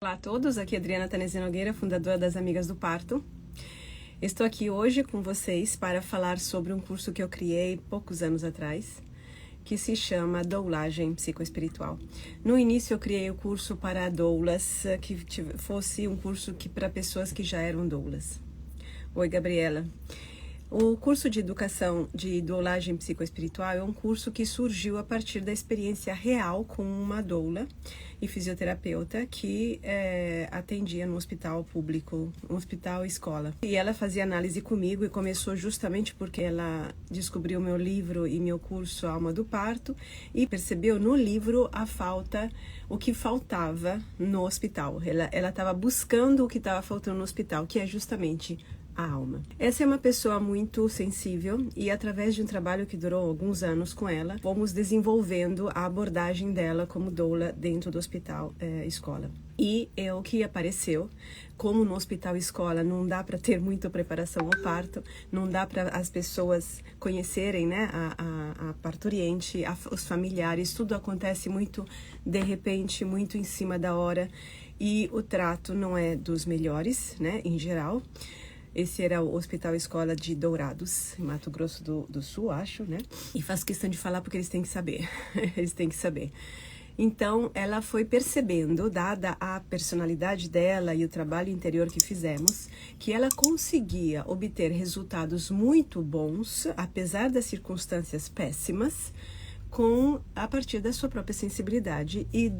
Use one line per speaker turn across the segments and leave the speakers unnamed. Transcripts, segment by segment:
Olá a todos, aqui é Adriana Tanese Nogueira, fundadora das Amigas do Parto. Estou aqui hoje com vocês para falar sobre um curso que eu criei poucos anos atrás, que se chama Doulagem Psicoespiritual. No início eu criei o curso para doulas, que fosse um curso para pessoas que já eram doulas. Oi, Gabriela. O curso de educação de doulagem psicoespiritual é um curso que surgiu a partir da experiência real com uma doula e fisioterapeuta que atendia no hospital público, um hospital escola. E ela fazia análise comigo e começou justamente porque ela descobriu meu livro e meu curso Alma do Parto e percebeu no livro o que faltava no hospital. Ela estava buscando o que estava faltando no hospital, que é justamente a alma. Essa é uma pessoa muito sensível e através de um trabalho que durou alguns anos com ela, fomos desenvolvendo a abordagem dela como doula dentro do hospital escola. E é o que apareceu, como no hospital escola não dá para ter muita preparação ao parto, não dá para as pessoas conhecerem, né, a parturiente, os familiares, tudo acontece muito de repente, muito em cima da hora e o trato não é dos melhores, né, em geral. Esse era o Hospital Escola de Dourados, em Mato Grosso do Sul, acho, né? E faço questão de falar porque eles têm que saber. Eles têm que saber. Então, ela foi percebendo, dada a personalidade dela e o trabalho interior que fizemos, que ela conseguia obter resultados muito bons, apesar das circunstâncias péssimas, a partir da sua própria sensibilidade e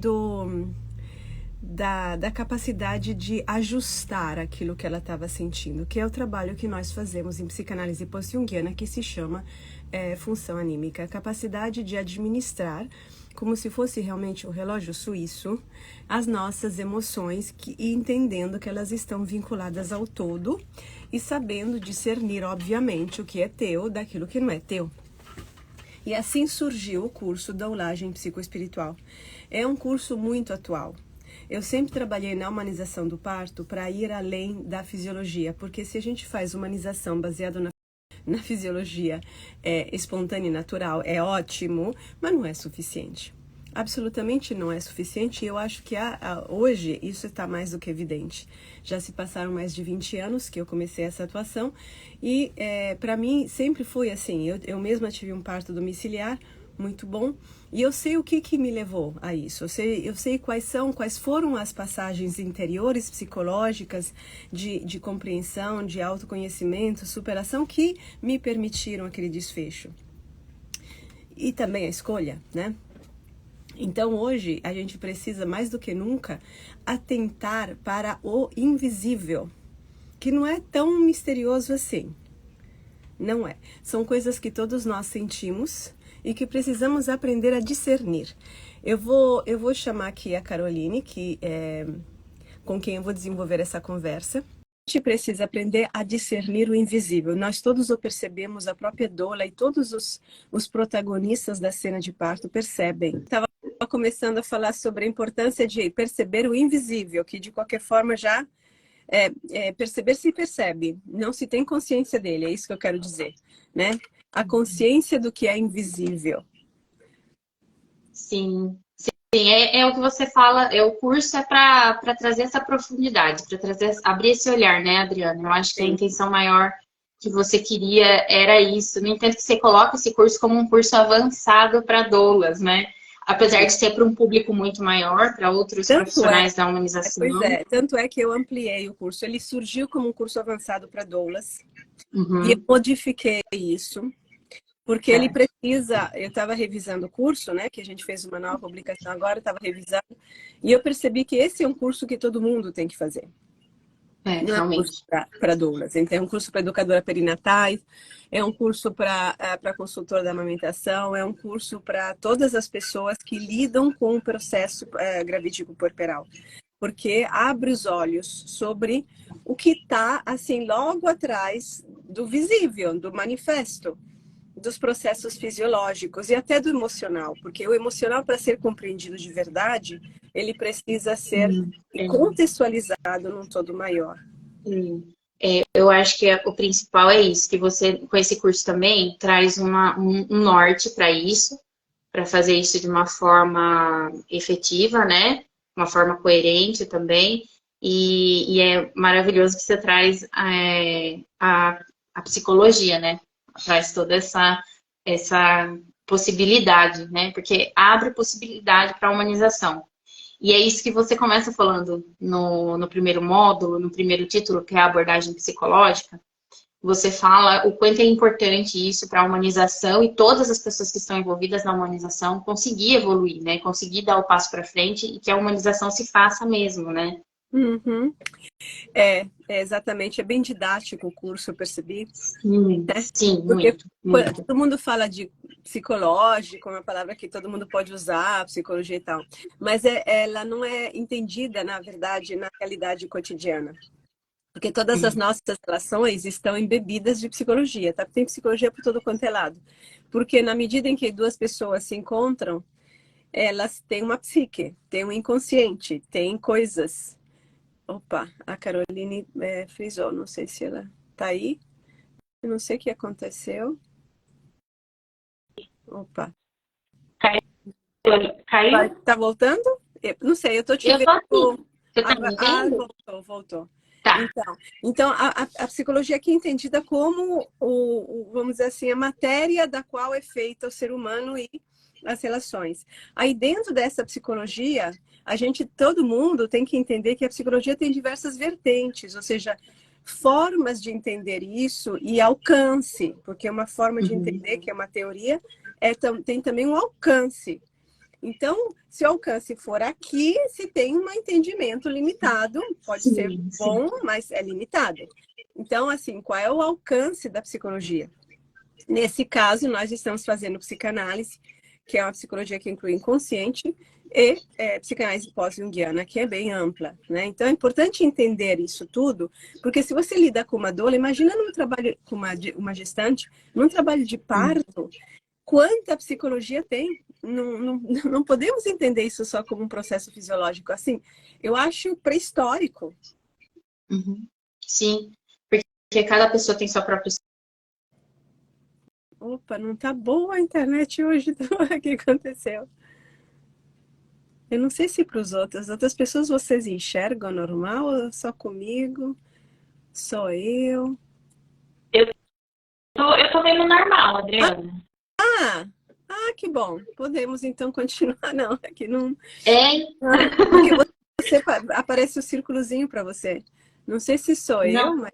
da capacidade de ajustar aquilo que ela estava sentindo, que é o trabalho que nós fazemos em psicanálise pós-junguiana, que se chama função anímica, a capacidade de administrar, como se fosse realmente o relógio suíço, as nossas emoções e entendendo que elas estão vinculadas ao todo e sabendo discernir, obviamente, o que é teu daquilo que não é teu. E assim surgiu o curso Doulagem Psicoespiritual. É um curso muito atual. Eu sempre trabalhei na humanização do parto para ir além da fisiologia, porque se a gente faz humanização baseada na fisiologia espontânea e natural, é ótimo, mas não é suficiente. Absolutamente não é suficiente e eu acho que hoje isso está mais do que evidente. Já se passaram mais de 20 anos que eu comecei essa atuação e para mim sempre foi assim. Eu mesma tive um parto domiciliar, muito bom, e eu sei o que me levou a isso, eu sei quais foram as passagens interiores psicológicas de compreensão, de autoconhecimento, superação que me permitiram aquele desfecho. E também a escolha, né? Então hoje a gente precisa mais do que nunca atentar para o invisível, que não é tão misterioso assim. Não é. São coisas que todos nós sentimos e que precisamos aprender a discernir. Eu vou chamar aqui a Caroline, com quem eu vou desenvolver essa conversa. A gente precisa aprender a discernir o invisível. Nós todos o percebemos, a própria doula e todos os protagonistas da cena de parto percebem. Estava começando a falar sobre a importância de perceber o invisível, que de qualquer forma já perceber se percebe, não se tem consciência dele, é isso que eu quero dizer, né? A consciência do que é invisível.
Sim, sim, é o que você fala, o curso é para trazer essa profundidade, para abrir esse olhar, né, Adriana? Eu acho que a intenção maior que você queria era isso. No entanto, que você coloca esse curso como um curso avançado para doulas, né? Apesar de ser para um público muito maior, para outros profissionais da humanização.
Pois é, tanto é que eu ampliei o curso. Ele surgiu como um curso avançado para doulas.
Uhum.
E eu modifiquei isso, porque ele precisa... Eu estava revisando o curso, né? Que a gente fez uma nova publicação agora, estava revisando. E eu percebi que esse é um curso que todo mundo tem que fazer. Não é um curso para doulas. Então, é um curso para educadora perinatais, é um curso para consultora da amamentação, é um curso para todas as pessoas que lidam com o processo gravídico puerperal. Porque abre os olhos sobre o que está, assim, logo atrás do visível, do manifesto, dos processos fisiológicos e até do emocional. Porque o emocional, para ser compreendido de verdade, ele precisa ser contextualizado num todo maior.
Eu acho que o principal é isso, que você, com esse curso também, traz um norte para isso, para fazer isso de uma forma efetiva, né? uma forma coerente também. E é maravilhoso que você traz a psicologia, né? Traz toda essa possibilidade, né? Porque abre possibilidade para a humanização. E é isso que você começa falando no primeiro módulo, no primeiro título, que é a abordagem psicológica. Você fala o quanto é importante isso para a humanização e todas as pessoas que estão envolvidas na humanização conseguir evoluir, né? Conseguir dar o passo para frente e que a humanização se faça mesmo, né?
Uhum. Exatamente, é bem didático o curso, eu percebi.
Sim,
Né?
sim,
Porque
muito, muito.
todo mundo fala de psicológico, uma palavra que todo mundo pode usar, psicologia e tal, mas ela não é entendida, na verdade, na realidade cotidiana. Porque todas as nossas relações estão embebidas de psicologia, tá? Tem psicologia por todo quanto é lado. Porque na medida em que duas pessoas se encontram, elas têm uma psique, têm um inconsciente, têm coisas. Opa, a Caroline frisou, não sei se ela tá aí. Eu não sei o que aconteceu. Opa.
Caiu?
Tá voltando? Eu não sei, eu tô te
Eu tô aqui.
vendo.
Você tá me vendo?
Voltou.
Tá.
Então a psicologia aqui é entendida como vamos dizer assim, a matéria da qual é feita o ser humano e as relações. Aí dentro dessa psicologia, todo mundo tem que entender que a psicologia tem diversas vertentes, ou seja, formas de entender isso e alcance, porque uma forma de entender, que é uma teoria, tem também um alcance. Então, se o alcance for aqui, se tem um entendimento limitado, pode ser
Sim, sim.
bom, mas é limitado. Então, assim, qual é o alcance da psicologia? Nesse caso, nós estamos fazendo psicanálise, que é uma psicologia que inclui inconsciente, e psicanálise pós-junguiana, que é bem ampla, né? Então, é importante entender isso tudo, porque se você lida com uma doula, imagina num trabalho com uma gestante, num trabalho de parto, quanta psicologia tem? Não podemos entender isso só como um processo fisiológico. Assim, eu acho pré-histórico.
Uhum. Sim, porque cada pessoa tem sua própria.
Opa, não tá boa a internet hoje. O que aconteceu? Eu não sei se para as outras pessoas vocês enxergam normal ou só comigo? Só eu?
Eu tô vendo normal, Adriana.
Ah, que bom. Podemos então continuar. Não, aqui não.
É?
Porque aparece o círculozinho para você. Não sei se sou eu,
Não,
mas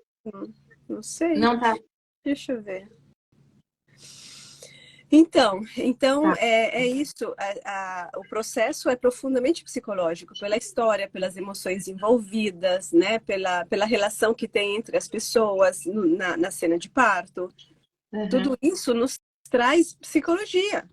não sei.
não tá.
Deixa eu ver. Então
Tá.
é isso. O processo é profundamente psicológico, pela história, pelas emoções envolvidas, né? Pela relação que tem entre as pessoas na cena de parto. Tudo
Uhum.
isso nos traz psicologia.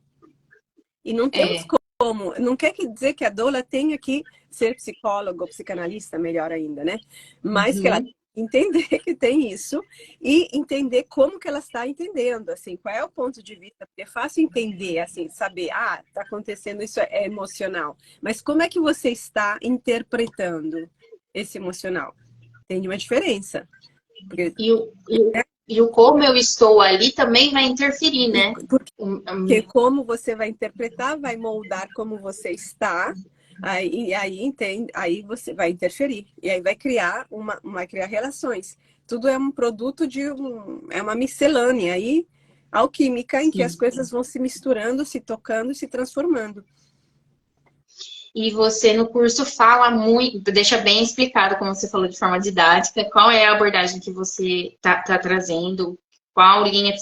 E não temos
É.
como. Não quer dizer que a doula tenha que ser psicóloga ou psicanalista, melhor ainda, né? Mas que ela
Uhum.
entender que tem isso e entender como que ela está entendendo, assim, qual é o ponto de vista, porque é fácil entender, assim, saber, está acontecendo isso, é emocional, mas como é que você está interpretando esse emocional? Tem uma diferença, porque,
E o como eu estou ali também vai interferir, né?
porque como você vai interpretar vai moldar como você está. Aí você vai interferir e aí vai criar vai criar relações. Tudo é um produto é uma miscelânea aí alquímica em que as
Sim.
coisas vão se misturando, se tocando, se transformando.
E você no curso fala muito, deixa bem explicado, como você falou de forma didática, qual é a abordagem que você tá trazendo, qual linha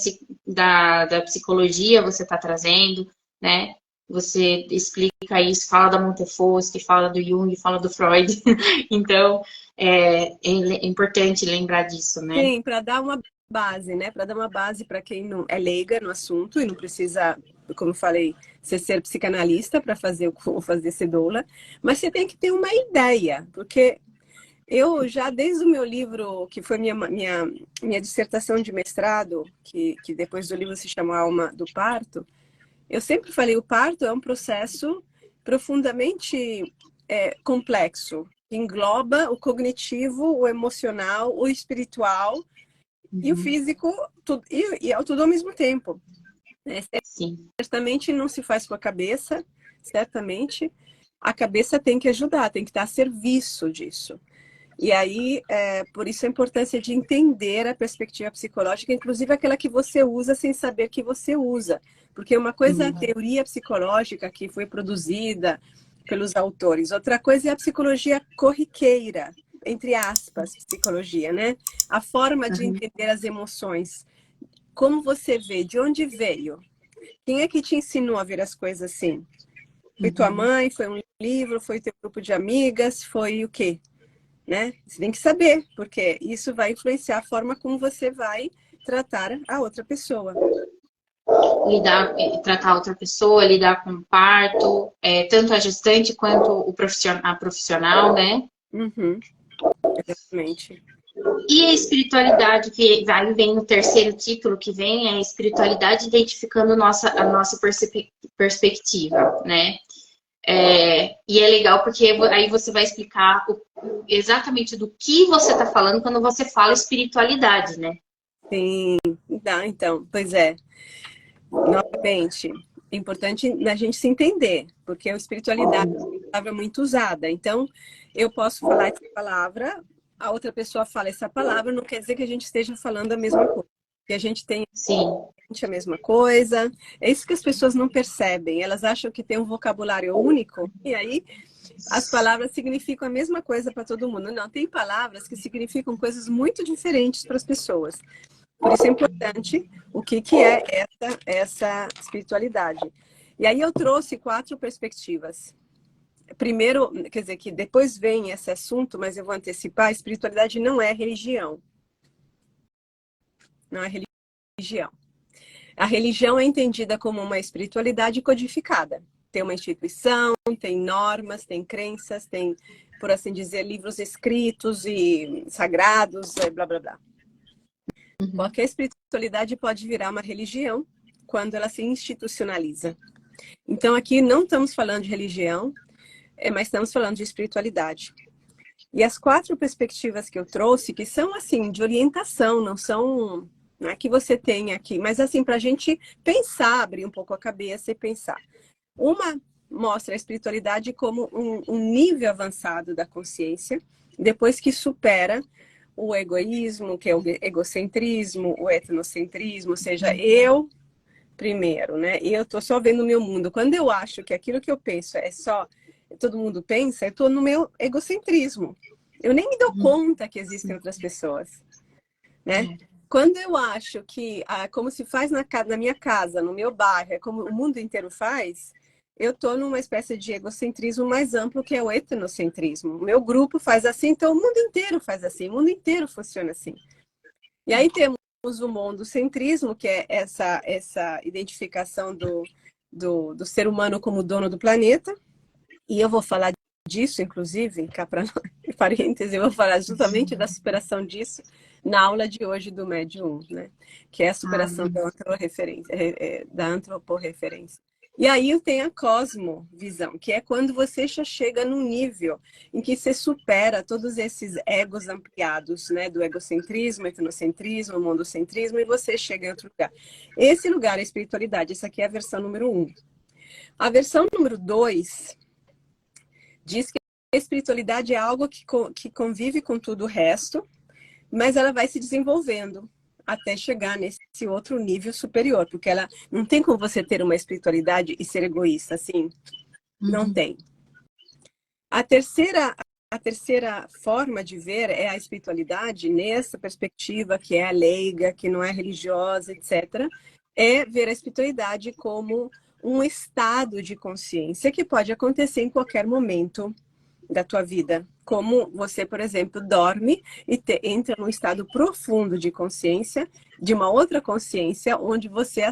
da psicologia você está trazendo, né? Você explica isso, fala da Montefoschi, fala do Jung, fala do Freud. Então, é importante lembrar disso, né?
Sim, para dar uma base, né? Para dar uma base para quem não é leiga no assunto e não precisa, como eu falei, ser psicanalista para fazer ser doula, mas você tem que ter uma ideia, porque eu já desde o meu livro, que foi minha dissertação de mestrado, que depois do livro se chama Alma do Parto, eu sempre falei, o parto é um processo profundamente complexo, que engloba o cognitivo, o emocional, o espiritual e o
Uhum.
físico, tudo ao mesmo tempo. Né?
Sim.
Certamente não se faz com a cabeça, certamente. a cabeça tem que ajudar, tem que estar a serviço disso. E aí, por isso a importância de entender a perspectiva psicológica, inclusive aquela que você usa sem saber que você usa. Porque uma coisa é a teoria psicológica que foi produzida pelos autores, outra coisa é a psicologia corriqueira, entre aspas, psicologia, né? A forma de entender as emoções. Como você vê, de onde veio? Quem é que te ensinou a ver as coisas assim? Foi tua mãe? Foi um livro? Foi teu grupo de amigas? Foi o quê? Né? Você tem que saber, porque isso vai influenciar a forma como você vai tratar a outra pessoa.
Lidar, tratar outra pessoa, lidar com o parto, tanto a gestante quanto a profissional, né?
Uhum, exatamente.
E a espiritualidade, que aí vem no terceiro título, que vem é a espiritualidade identificando a nossa perspectiva, né? E é legal porque aí você vai explicar exatamente do que você está falando quando você fala espiritualidade, né?
Sim, dá, então, pois é. Novamente, é importante a gente se entender, porque a espiritualidade é uma palavra muito usada. Então, eu posso falar essa palavra, a outra pessoa fala essa palavra, não quer dizer que a gente esteja falando a mesma coisa. Que a gente tem
Sim.
a mesma coisa. É isso que as pessoas não percebem. Elas acham que tem um vocabulário único, e aí as palavras significam a mesma coisa para todo mundo. Não, tem palavras que significam coisas muito diferentes para as pessoas. Por isso é importante o que é essa espiritualidade. E aí eu trouxe 4 perspectivas. Primeiro, quer dizer, que depois vem esse assunto, mas eu vou antecipar, a espiritualidade não é religião. Não é religião. A religião é entendida como uma espiritualidade codificada. Tem uma instituição, tem normas, tem crenças, tem, por assim dizer, livros escritos e sagrados, blá, blá, blá. Qualquer espiritualidade pode virar uma religião quando ela se institucionaliza. Então, aqui não estamos falando de religião, mas estamos falando de espiritualidade. E as 4 perspectivas que eu trouxe, que são, assim, de orientação, não é que você tem aqui, mas, assim, para a gente pensar, abrir um pouco a cabeça e pensar. Uma mostra a espiritualidade como um nível avançado da consciência, depois que supera o egoísmo, que é o egocentrismo, o etnocentrismo, ou seja, eu primeiro, né? E eu tô só vendo o meu mundo. Quando eu acho que aquilo que eu penso é só todo mundo pensa, eu tô no meu egocentrismo. Eu nem me dou conta que existem outras pessoas, né? Quando eu acho que como se faz na minha casa, no meu bairro, é como o mundo inteiro faz, eu estou numa espécie de egocentrismo mais amplo, que é o etnocentrismo. O meu grupo faz assim, então o mundo inteiro faz assim, o mundo inteiro funciona assim. E aí temos o mondocentrismo, que é essa identificação do ser humano como dono do planeta. E eu vou falar disso, inclusive, cá para parênteses, eu vou falar justamente da superação disso na aula de hoje do Médium 1, né? Que é a superação da antroporreferência. E aí tem a cosmovisão, que é quando você já chega num nível em que você supera todos esses egos ampliados, né? Do egocentrismo, etnocentrismo, mondocentrismo, e você chega em outro lugar. Esse lugar é a espiritualidade, essa aqui é a versão número 1. A versão número 2 diz que a espiritualidade é algo que convive com tudo o resto, mas ela vai se desenvolvendo até chegar nesse outro nível superior, porque ela não tem como você ter uma espiritualidade e ser egoísta, assim, não tem. A terceira forma de ver é a espiritualidade nessa perspectiva que é leiga, que não é religiosa, etc., é ver a espiritualidade como um estado de consciência que pode acontecer em qualquer momento da tua vida. Como você, por exemplo, dorme e entra num estado profundo de consciência, de uma outra consciência, onde você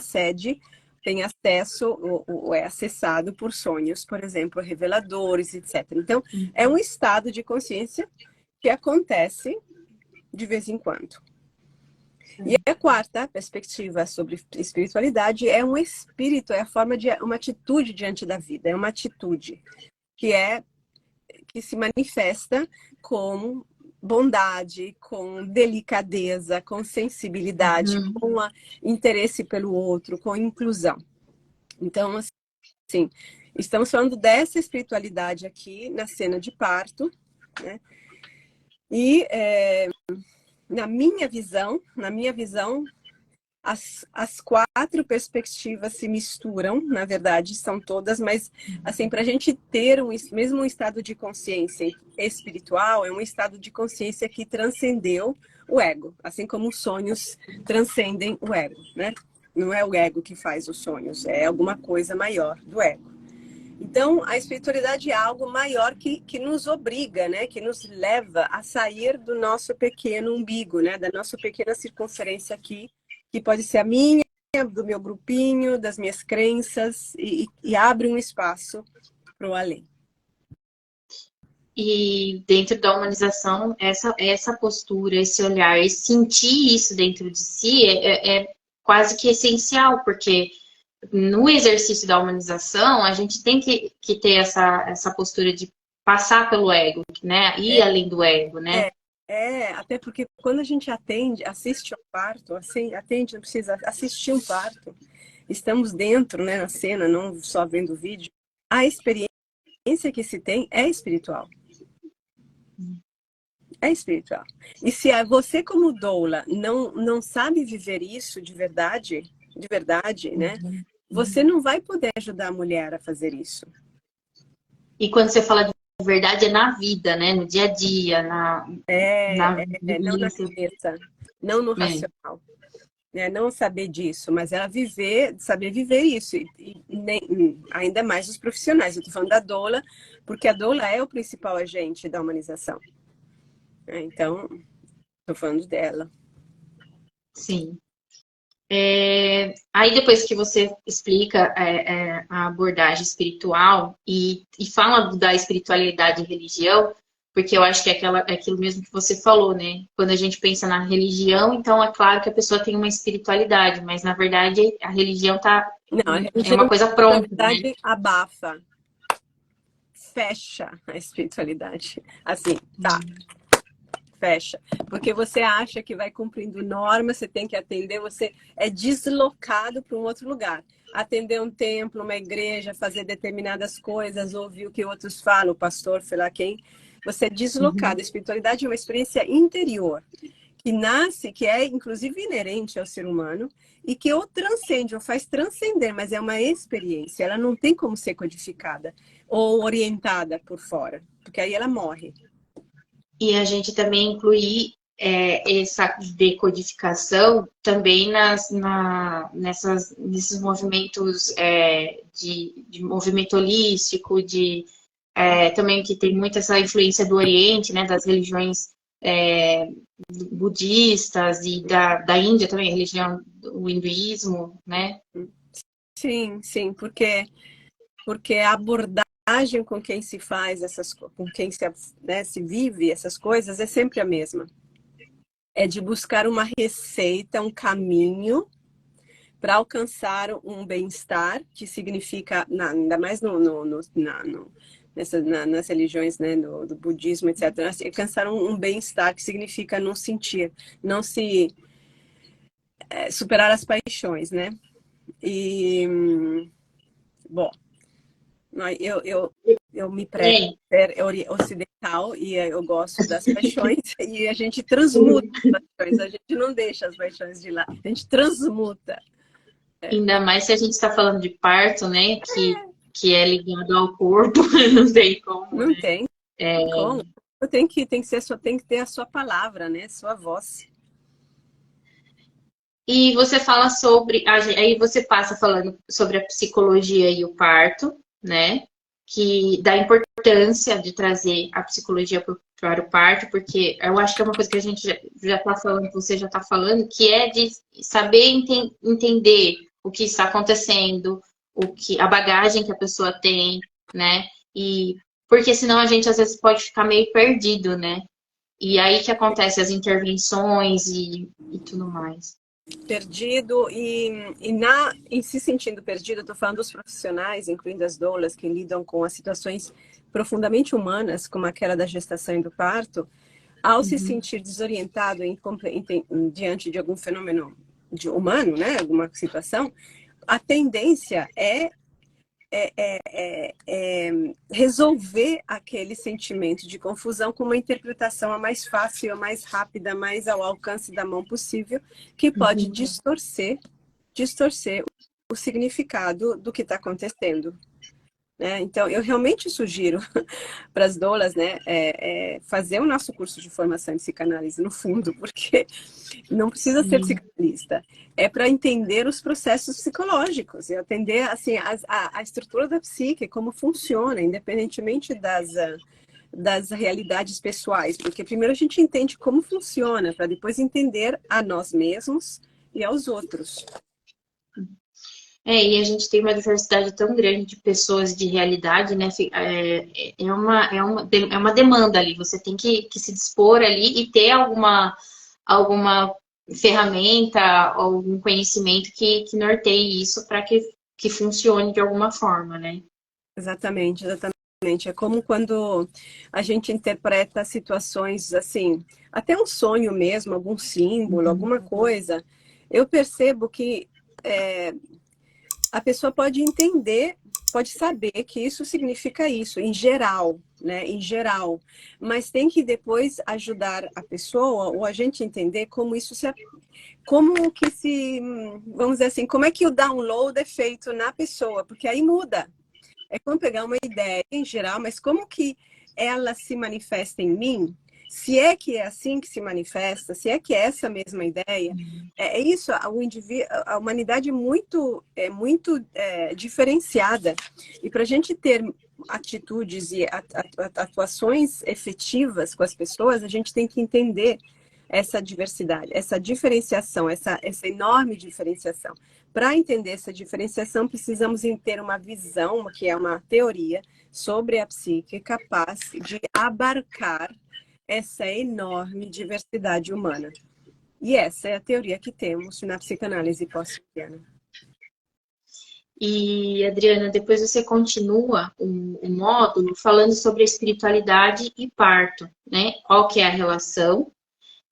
tem acesso ou é acessado por sonhos, por exemplo, reveladores, etc. Então, é um estado de consciência que acontece de vez em quando. E a 4ª perspectiva sobre espiritualidade é um espírito, é a forma de uma atitude diante da vida, é uma atitude que se manifesta com bondade, com delicadeza, com sensibilidade, com interesse pelo outro, com inclusão. Então, assim, Estamos falando dessa espiritualidade aqui na cena de parto, né? E na minha visão, as quatro perspectivas se misturam, na verdade, são todas, mas assim, para a gente ter mesmo um estado de consciência espiritual, é um estado de consciência que transcendeu o ego, assim como os sonhos transcendem o ego, né? Não é o ego que faz os sonhos, é alguma coisa maior do ego. Então, a espiritualidade é algo maior que nos obriga, né? Que nos leva a sair do nosso pequeno umbigo, né? Da nossa pequena circunferência aqui, que pode ser a minha, do meu grupinho, das minhas crenças, e abre um espaço para o além.
E dentro da humanização, essa postura, esse olhar, e sentir isso dentro de si é quase que essencial, porque no exercício da humanização, a gente tem que ter essa postura de passar pelo ego, né? Ir além do ego, né?
Até porque quando a gente assiste ao parto, assim, não precisa assistir um parto, estamos dentro, né, na cena, não só vendo o vídeo, a experiência que se tem é espiritual. É espiritual. E se você como doula não sabe viver isso de verdade, né? Você não vai poder ajudar a mulher a fazer isso.
E quando você fala de verdade, é na vida, né? No dia a dia, na
não na cabeça, não no racional. Não saber disso, mas ela saber viver isso. Ainda mais os profissionais. Eu estou falando da doula, porque a doula é o principal agente da humanização. Então, estou falando dela.
Sim. Aí depois que você explica a abordagem espiritual e fala da espiritualidade e religião, porque eu acho que é aquilo mesmo que você falou, né? Quando a gente pensa na religião, então é claro que a pessoa tem uma espiritualidade, mas na verdade a religião é uma coisa pronta.
Na verdade, né? Abafa, fecha a espiritualidade. Assim, tá. Fecha, porque você acha que vai cumprindo normas, você tem que atender, você é deslocado para um outro lugar. Atender um templo, uma igreja, fazer determinadas coisas, ouvir o que outros falam, o pastor, sei lá quem. Você é deslocado. A espiritualidade é uma experiência interior, que nasce, que é inclusive inerente ao ser humano, e que ou transcende, ou faz transcender, mas é uma experiência. Ela não tem como ser codificada ou orientada por fora, porque aí ela morre.
E a gente também incluir essa decodificação também nesses movimentos de movimento holístico, também que tem muito essa influência do Oriente, né, das religiões budistas e da Índia também, a religião, o hinduísmo, né?
Sim, porque a abordagem com quem se faz com quem se vive essas coisas é sempre a mesma. É de buscar uma receita, um caminho para alcançar um bem-estar, que significa, ainda mais nas religiões, né, do budismo, etc., alcançar um bem-estar, que significa não sentir, não se superar as paixões, né? E, bom, eu me prego ser ocidental e eu gosto das paixões e a gente transmuta as paixões, a gente não deixa as paixões de lá, a gente transmuta.
Ainda mais se a gente está falando de parto, né, que é ligado ao corpo, não tem como.
Não tem como. Tem que ter a sua palavra, né, sua voz.
E você fala aí você passa falando sobre a psicologia e o parto, né? Que da importância de trazer a psicologia para o parto, porque eu acho que é uma coisa que a gente já está falando, você já está falando, que é de saber entender o que está acontecendo, a bagagem que a pessoa tem, né? E porque senão a gente às vezes pode ficar meio perdido, né? E aí que acontece as intervenções e tudo mais.
Perdido em se sentindo perdido, eu estou falando dos profissionais, incluindo as doulas, que lidam com as situações profundamente humanas, como aquela da gestação e do parto, ao se sentir desorientado diante de algum fenômeno humano, né, alguma situação, a tendência é resolver aquele sentimento de confusão com uma interpretação a mais fácil, a mais rápida, a mais ao alcance da mão possível, que pode distorcer o significado do que está acontecendo. Né? Então, eu realmente sugiro para as doulas, né, fazer o nosso curso de formação em psicanálise, no fundo, porque não precisa ser psicanalista. É para entender os processos psicológicos, e entender assim, a estrutura da psique, como funciona, independentemente das realidades pessoais. Porque primeiro a gente entende como funciona, para depois entender a nós mesmos e aos outros.
E a gente tem uma diversidade tão grande de pessoas, de realidade, né? É uma demanda ali. Você tem que se dispor ali e ter alguma ferramenta, algum conhecimento que norteie isso para que funcione de alguma forma, né?
Exatamente, exatamente. É como quando a gente interpreta situações assim, até um sonho mesmo, algum símbolo, alguma coisa. Eu percebo que a pessoa pode entender, pode saber que isso significa isso, em geral, né? Em geral. Mas tem que depois ajudar a pessoa, ou a gente entender como isso vamos dizer assim, como é que o download é feito na pessoa, porque aí muda. É como pegar uma ideia em geral, mas como que ela se manifesta em mim? Se é que é assim que se manifesta, se é que é essa mesma ideia, é isso. A humanidade é muito diferenciada. E para a gente ter atitudes e atuações efetivas com as pessoas, a gente tem que entender essa diversidade, essa diferenciação, essa enorme diferenciação. Para entender essa diferenciação, precisamos ter uma visão, que é uma teoria, sobre a psique capaz de abarcar essa enorme diversidade humana. E essa é a teoria que temos na psicanálise pós-junguiana.
E, Adriana, depois você continua o módulo falando sobre a espiritualidade e parto, né? Qual que é a relação,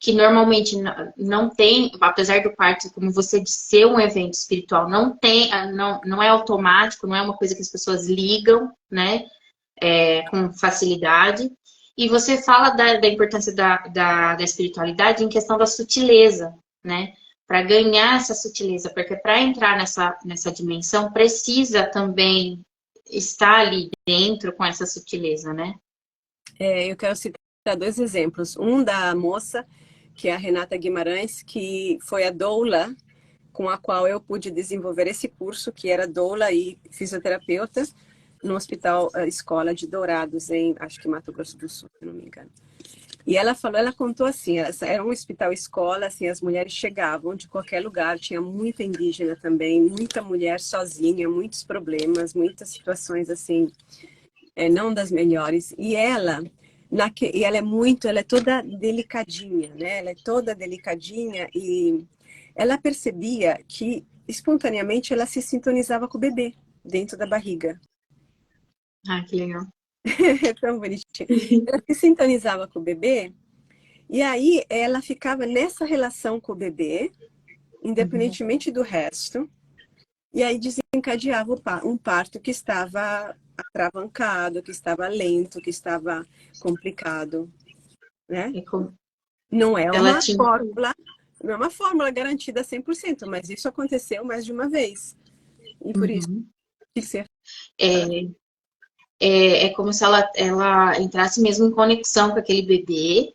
que normalmente não tem, apesar do parto, como você disse, ser um evento espiritual, não é automático, não é uma coisa que as pessoas ligam, né? Com facilidade. E você fala da importância da espiritualidade em questão da sutileza, né? Para ganhar essa sutileza, porque para entrar nessa dimensão precisa também estar ali dentro com essa sutileza, né?
Eu quero citar 2 exemplos. Um da moça, que é a Renata Guimarães, que foi a doula com a qual eu pude desenvolver esse curso, que era doula e fisioterapeuta, no Hospital Escola de Dourados, acho que Mato Grosso do Sul, se não me engano. E ela contou assim, era um hospital escola, assim, as mulheres chegavam de qualquer lugar, tinha muita indígena também, muita mulher sozinha, muitos problemas, muitas situações assim, não das melhores. E ela é toda delicadinha, né? Ela é toda delicadinha e ela percebia que espontaneamente ela se sintonizava com o bebê dentro da barriga.
Ah, que legal.
É tão bonitinho. Ela se sintonizava com o bebê e aí ela ficava nessa relação com o bebê, independentemente do resto, e aí desencadeava um parto que estava atravancado, que estava lento, que estava complicado, né? Não é
Ela
uma
tinha...
fórmula, não é uma fórmula garantida 100%, mas isso aconteceu mais de uma vez. E por isso, que ser
É como se ela entrasse mesmo em conexão com aquele bebê.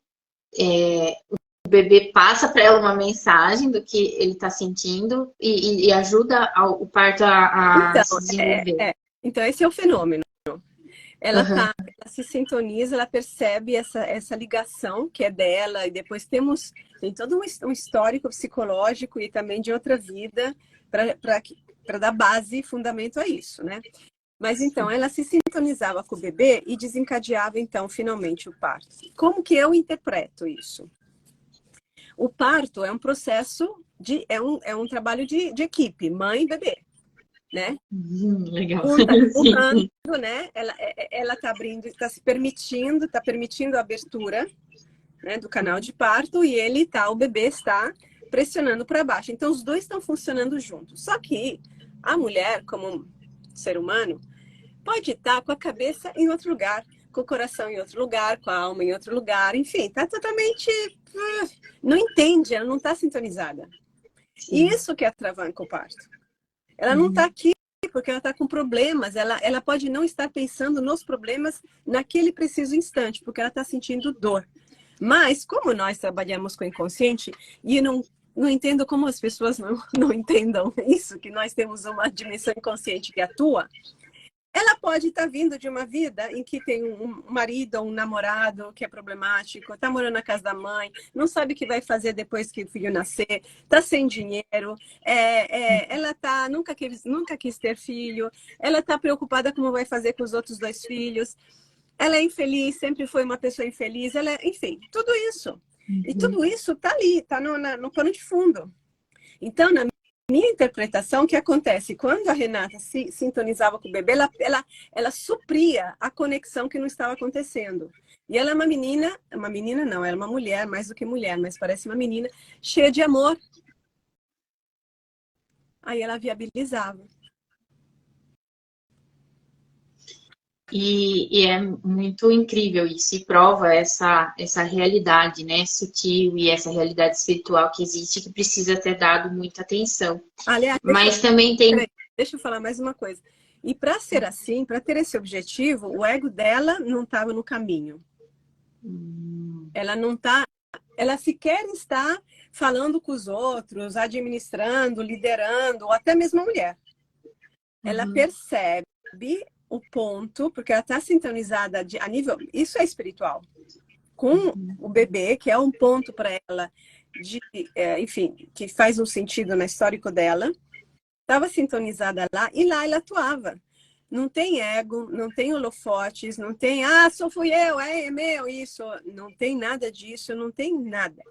O bebê passa para ela uma mensagem do que ele está sentindo e ajuda o parto a se desenvolver.
Então, esse é o fenômeno. Ela se sintoniza, ela percebe essa ligação que é dela, e depois tem todo um histórico psicológico e também de outra vida para dar base e fundamento a isso, né? Mas então, ela se sintonizava com o bebê e desencadeava, então, finalmente o parto. Como que eu interpreto isso? O parto é um processo, é um trabalho de equipe, mãe e bebê, né?
Legal.
Um tá empurrando, né? Ela tá abrindo, está permitindo a abertura, né, do canal de parto e o bebê está pressionando para baixo. Então, os dois estão funcionando juntos. Só que a mulher, como ser humano, pode estar com a cabeça em outro lugar, com o coração em outro lugar, com a alma em outro lugar, enfim, está totalmente... Não entende, ela não está sintonizada. E isso que atravanca o parto. Ela não está aqui porque ela está com problemas, ela pode não estar pensando nos problemas naquele preciso instante, porque ela está sentindo dor. Mas, como nós trabalhamos com o inconsciente, e não entendo como as pessoas não entendam isso, que nós temos uma dimensão inconsciente que atua, ela pode estar vindo de uma vida em que tem um marido ou um namorado que é problemático, está morando na casa da mãe, não sabe o que vai fazer depois que o filho nascer, está sem dinheiro, ela nunca quis ter filho, ela está preocupada como vai fazer com os outros 2 filhos, ela é infeliz, sempre foi uma pessoa infeliz, enfim, tudo isso. E tudo isso está ali, está no pano de fundo. Então, na minha interpretação, o que acontece? Quando a Renata se sintonizava com o bebê, ela supria a conexão que não estava acontecendo. E ela é uma menina não, ela é uma mulher, mais do que mulher, mas parece uma menina, cheia de amor. Aí ela viabilizava.
E é muito incrível isso, e prova essa realidade, né, sutil e essa realidade espiritual que existe, que precisa ter dado muita atenção.
Aliás,
Mas também tem...
Deixa eu falar mais uma coisa. E para ser assim, para ter esse objetivo, o ego dela não estava no caminho. Ela não está, ela sequer está falando com os outros, administrando, liderando, ou até mesmo a mulher. Ela percebe o ponto, porque ela está sintonizada a nível, isso é espiritual, com o bebê, que é um ponto para ela, enfim, que faz um sentido no histórico dela, estava sintonizada lá, e lá ela atuava. Não tem ego, não tem holofotes, não tem, fui eu, é meu, isso. Não tem nada disso, não tem nada.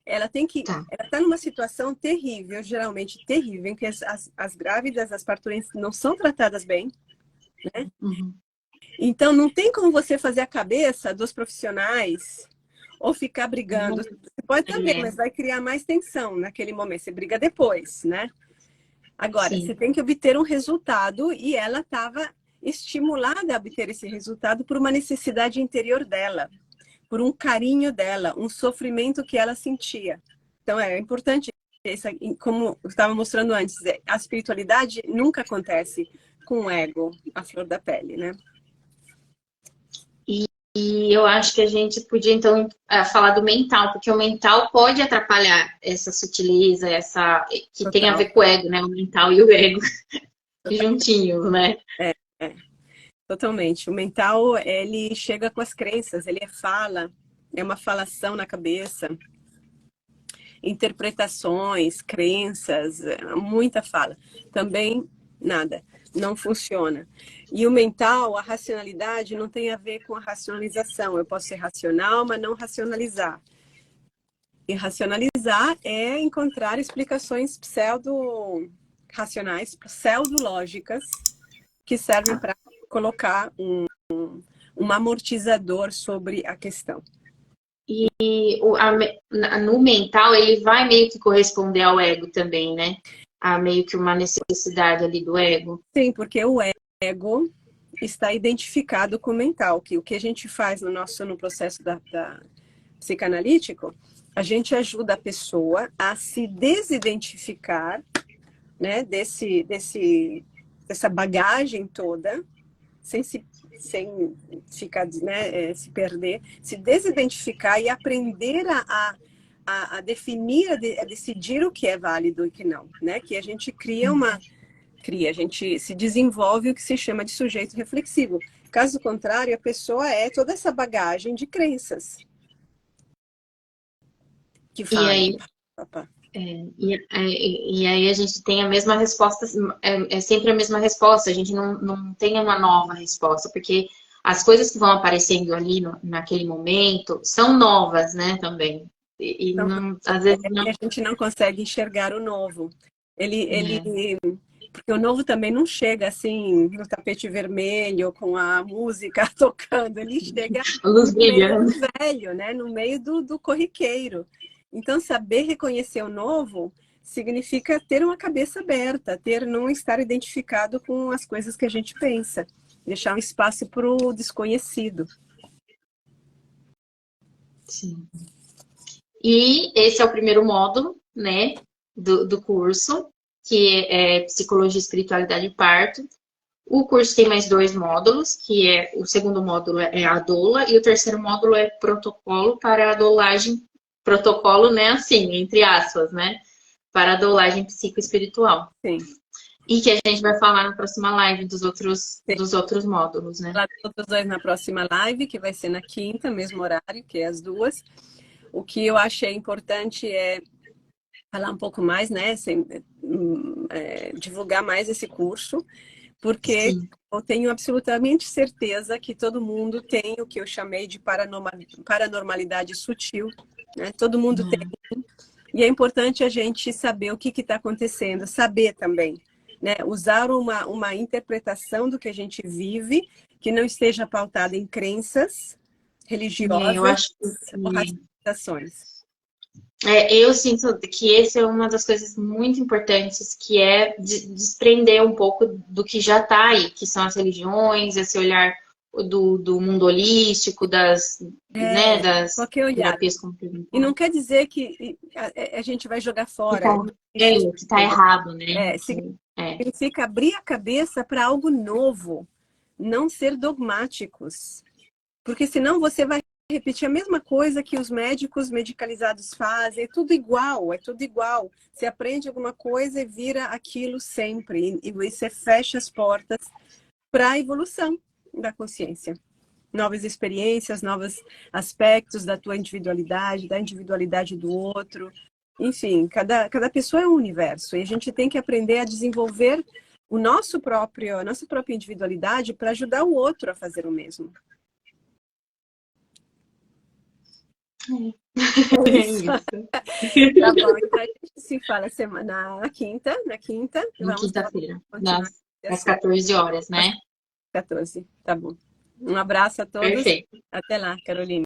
Ela está numa situação terrível, geralmente terrível, em que as grávidas, as parturientes não são tratadas bem, né? Então, não tem como você fazer a cabeça dos profissionais ou ficar brigando. Você pode também, mas vai criar mais tensão naquele momento. Você briga depois, né? Agora, você tem que obter um resultado, e ela estava estimulada a obter esse resultado por uma necessidade interior dela, por um carinho dela, um sofrimento que ela sentia. Então, é importante, como eu estava mostrando antes, a espiritualidade nunca acontece com o ego, a flor da pele, né?
E eu acho que a gente podia, então, falar do mental, porque o mental pode atrapalhar essa sutileza, que
Total.
tem a ver com o ego, né? O mental e o ego juntinhos, né?
Totalmente. O mental, ele chega com as crenças, ele é uma falação na cabeça, interpretações, crenças, muita fala. Também nada, não funciona. E o mental, a racionalidade, não tem a ver com a racionalização. Eu posso ser racional, mas não racionalizar. E racionalizar é encontrar explicações pseudo-racionais, pseudo-lógicas, que servem para colocar um amortizador sobre a questão.
E no mental, ele vai meio que corresponder ao ego também, né? Há meio que uma necessidade ali do ego.
Sim, porque o ego está identificado com o mental, que o que a gente faz no processo da psicanalítico, a gente ajuda a pessoa a se desidentificar, né, dessa bagagem toda, sem ficar, né, se perder, se desidentificar e aprender a definir, a decidir o que é válido e o que não, né? Que a gente a gente se desenvolve o que se chama de sujeito reflexivo. Caso contrário, a pessoa é toda essa bagagem de crenças que fazem.
E aí a gente tem a mesma resposta, é sempre a mesma resposta, a gente não tem uma nova resposta, porque as coisas que vão aparecendo ali naquele momento são novas, né, também.
Então,
Às vezes não...
a gente não consegue enxergar o novo. Porque o novo também não chega assim no tapete vermelho com a música tocando, ele chega no meio do velho, né? No meio do corriqueiro. Então, saber reconhecer o novo significa ter uma cabeça aberta, não estar identificado com as coisas que a gente pensa. deixar um espaço para o desconhecido.
Sim. E esse é o primeiro módulo, né, do curso, que é Psicologia, Espiritualidade e Parto. O curso tem mais 2 módulos, que é o segundo módulo é a doula e o terceiro módulo é protocolo para a dolagem, protocolo, né, assim, entre aspas, né, para a dolagem psicoespiritual.
Sim.
E que a gente vai falar na próxima live dos
Sim.
outros módulos, né?
Falar dos outros 2 na próxima live, que vai ser na quinta, mesmo horário, que é as 2. O que eu achei importante é falar um pouco mais, né, divulgar mais esse curso, porque
Sim.
eu tenho absolutamente certeza que todo mundo tem o que eu chamei de paranormalidade sutil, né? Todo mundo tem. E é importante a gente saber o que está acontecendo, saber também, né? Usar uma interpretação do que a gente vive que não esteja pautada em crenças religiosas
Eu acho
ou
que
racionalizações.
eu sinto que esse é uma das coisas muito importantes, que é desprender um pouco do que já está aí, que são as religiões, esse olhar do mundo holístico, né, das
Qualquer olhar.
terapias
E não
complementares.
quer dizer que a gente vai jogar
Que
fora.
tá, que tá errado, né?
Significa abrir a cabeça para algo novo, não ser dogmáticos. Porque senão você vai repetir a mesma coisa que os médicos medicalizados fazem, é tudo igual, é tudo igual. Você aprende alguma coisa e vira aquilo sempre, e você fecha as portas para a evolução da consciência. Novas experiências, novos aspectos da tua individualidade, da individualidade do outro. Enfim, cada pessoa é um universo, e a gente tem que aprender a desenvolver a nossa própria individualidade para ajudar o outro a fazer o mesmo.
É isso.
Tá bom, então a gente se fala na quinta.
Na
Vamos
quinta-feira,
continuar
às 14 horas, né?
14, tá bom. Um abraço a todos.
Perfeito.
Até lá, Carolina.